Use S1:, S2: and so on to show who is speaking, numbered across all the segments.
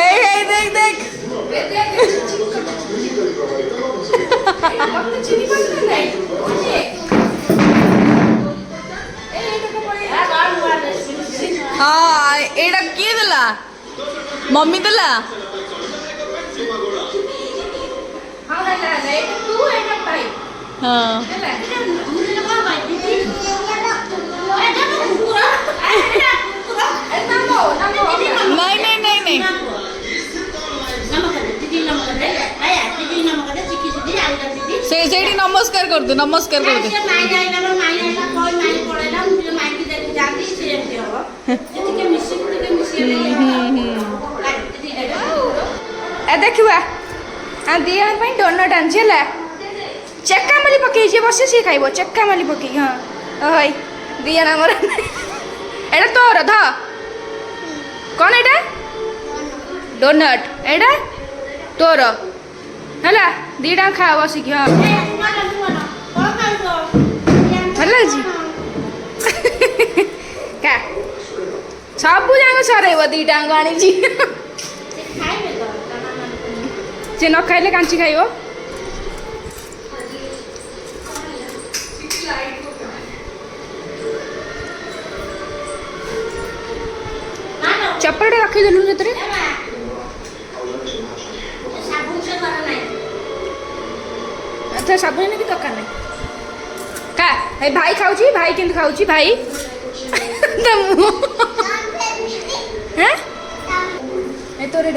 S1: এই দেখ দেখ हाँ एटा किए देला मम्मी देला हाँ नहीं नहीं नहीं नहीं से सेठी नमस्कार कर दे नमस्कार कर दे देखा हाँ दी डोनट आनी है चक्का माली पकई बस सी खाइब चक्का माली पकई हाँ हई दिया नाम एटा तोर ध कौन एटा डोनट एटा तोर है दीटा खा बसिक हाँ भल जी क्या सब जाक सर दीटा आनी से न खाइले कांची खाइब चप्पल रखीदेलु से अच्छा साबुन भी दरकार नहीं का भाई खाऊ भाई के खाऊ भाई तोरे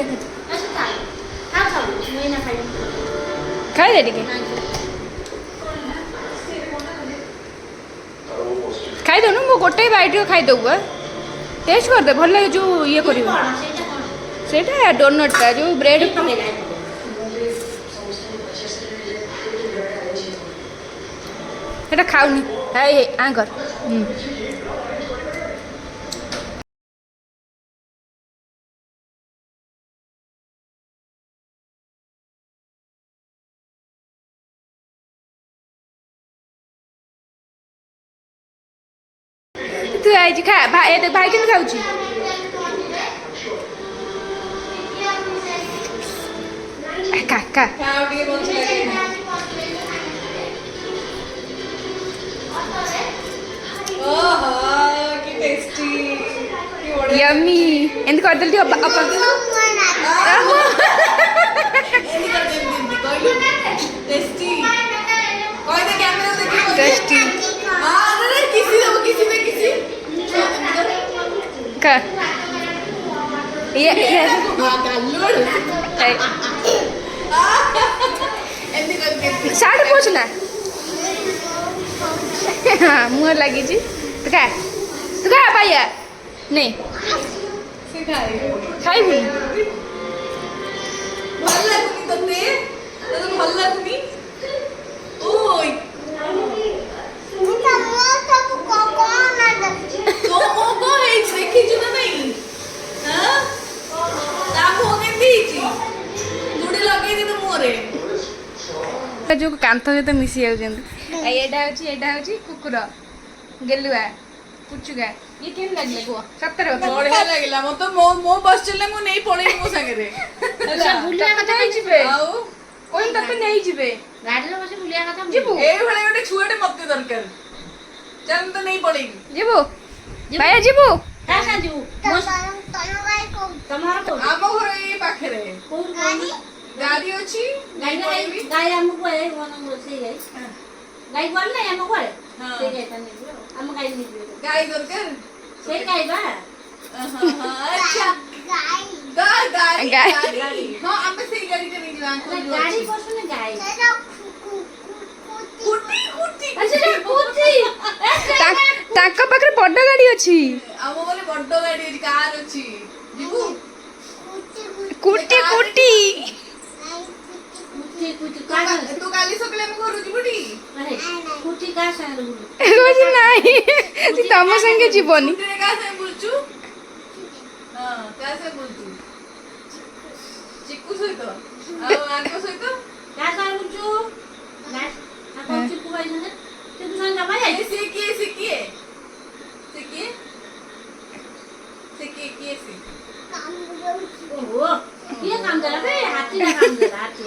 S1: खाई दे टे खाई दौन मो गोटे बैट खाईदेबू टेस्ट करदे भल लगे जो ये कर डोनटा जो ब्रेड खाऊनी है आंकर तू आई खा भाई भाई के खाऊ का यम्मी एंड कर देलती अपन टेस्टी कोई दे कैमरा देखियो टेस्टी अरे किसी का ये काल्लूड़ साड़ी पोछना हाँ मुँह लगी जी तो क्या पाइया नहीं खाई भल लगुनी तते भल लगुनी ओय देखी ना नहीं हाँ लगे तो मुहरे जो कांथ सहित मिसी जाऊँ कुकुर गेलुआ पुचुगा ये केन लागले को सତରେ बढ़िया लागला मो तो मो बस चले मो नहीं पड़े मो संगे रे अच्छा बुलिया कथा नहीं जिबे आउ कोन तते नहीं जिबे गाड़ी रे बस बुलिया कथा जिबो ए भले गोटे छुआटे मते दरकार चल तो नहीं पड़े जिबो भाई जिबो का का जिबो तनो गाय को तमार को आम घर ए पाखे रे कोन गाड़ी अछि गाय हमको ए वन से गाय कोन नहीं हमको रे से गाय तने हम गाय नहीं गाय दरकार से गाय बा अच्छा गाय हां हम से गाड़ी के नहीं जान गाड़ी कोन गाय कुटी कुटी अच्छा कुटी ताका पाखरे बड़ गाड़ी अछि हम बोले बड़ गाड़ी अछि कार अछि जीबू कुटी कुटी तू काली सकले हम घर जीबुटी अरे कुटी का संग बोली नहीं तम संगे जीवनी का संग बोलचू हां का संग बोलचू चिक्कू सहित आ आको सहित का संग बोलचू ना आ चिक्कू भाई ने चिक्कू संग भाई से किए କିଏ ସେ
S2: ଓହୋ କିଏ କାମ ଦେଲା ବେ ହାତୀଟା କାମ ଦେଲା ହାତୀ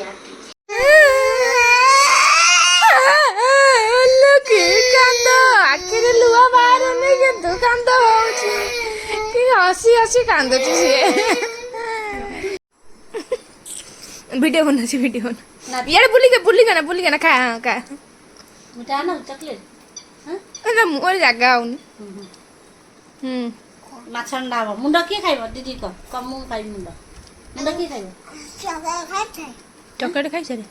S1: କି କାନ୍ଦ ଆଖିରେ ଲୁହ ବାହାରୁନି କିନ୍ତୁ କାନ୍ଦ ହଉଛି କି ହସି ହସି କାନ୍ଦୁଛି ସିଏ ଭିଡ଼ିଓ ବନାଉଛି ଭିଡ଼ିଓ ବନା ଇଆଡ଼େ ବୁଲିକା ନା ଖା
S2: ମିଠା ନା ଚକଲେଟ
S1: ମୋର ଜାଗା ହଉନି
S2: ମାଛ ଅଣ୍ଡା ହବ ମୁଣ୍ଡ କିଏ ଖାଇବ ଦିଦି କହ ମୁଁ ଖାଇବି ମୁଣ୍ଡ କିଏ ଖାଇବ
S1: ଚକଲେଟ ଖାଇସାରେ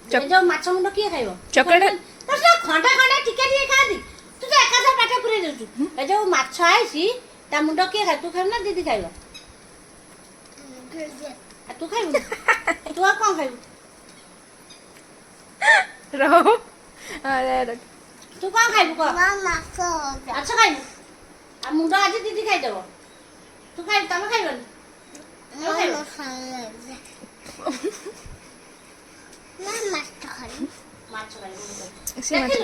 S2: ଯୋଉ ମାଛ ମୁଣ୍ଡ କିଏ ଖାଇବ
S1: ଚକଲେଟ
S2: ଖଣ୍ଡା ଟିକେ ଖାଆନ୍ତି ତୁ ତ ଏକାଥରେ ପାଠ ପୁରେଇ ଦଉଛୁ ଏ ଯୋଉ ମାଛ ଆଇଛି ତା ମୁଣ୍ଡ କିଏ ଖାଇ ତୁ ଖାଇବୁ ନା ଦିଦି ଖାଇବ ତୁ ଖାଇବୁ ତୁ ଆଉ କଣ ଖାଇବୁ
S1: ରହ
S2: ତୁ କଣ ଖାଇବୁ କହ ମାଛ ଖାଇବୁ ଆଉ ମୁଣ୍ଡ ଆଜି ଦିଦି ଖାଇଦବ ତୁ ଖାଇବୁ ତମେ ଖାଇବନି ମାଛ ଖାଇବୁ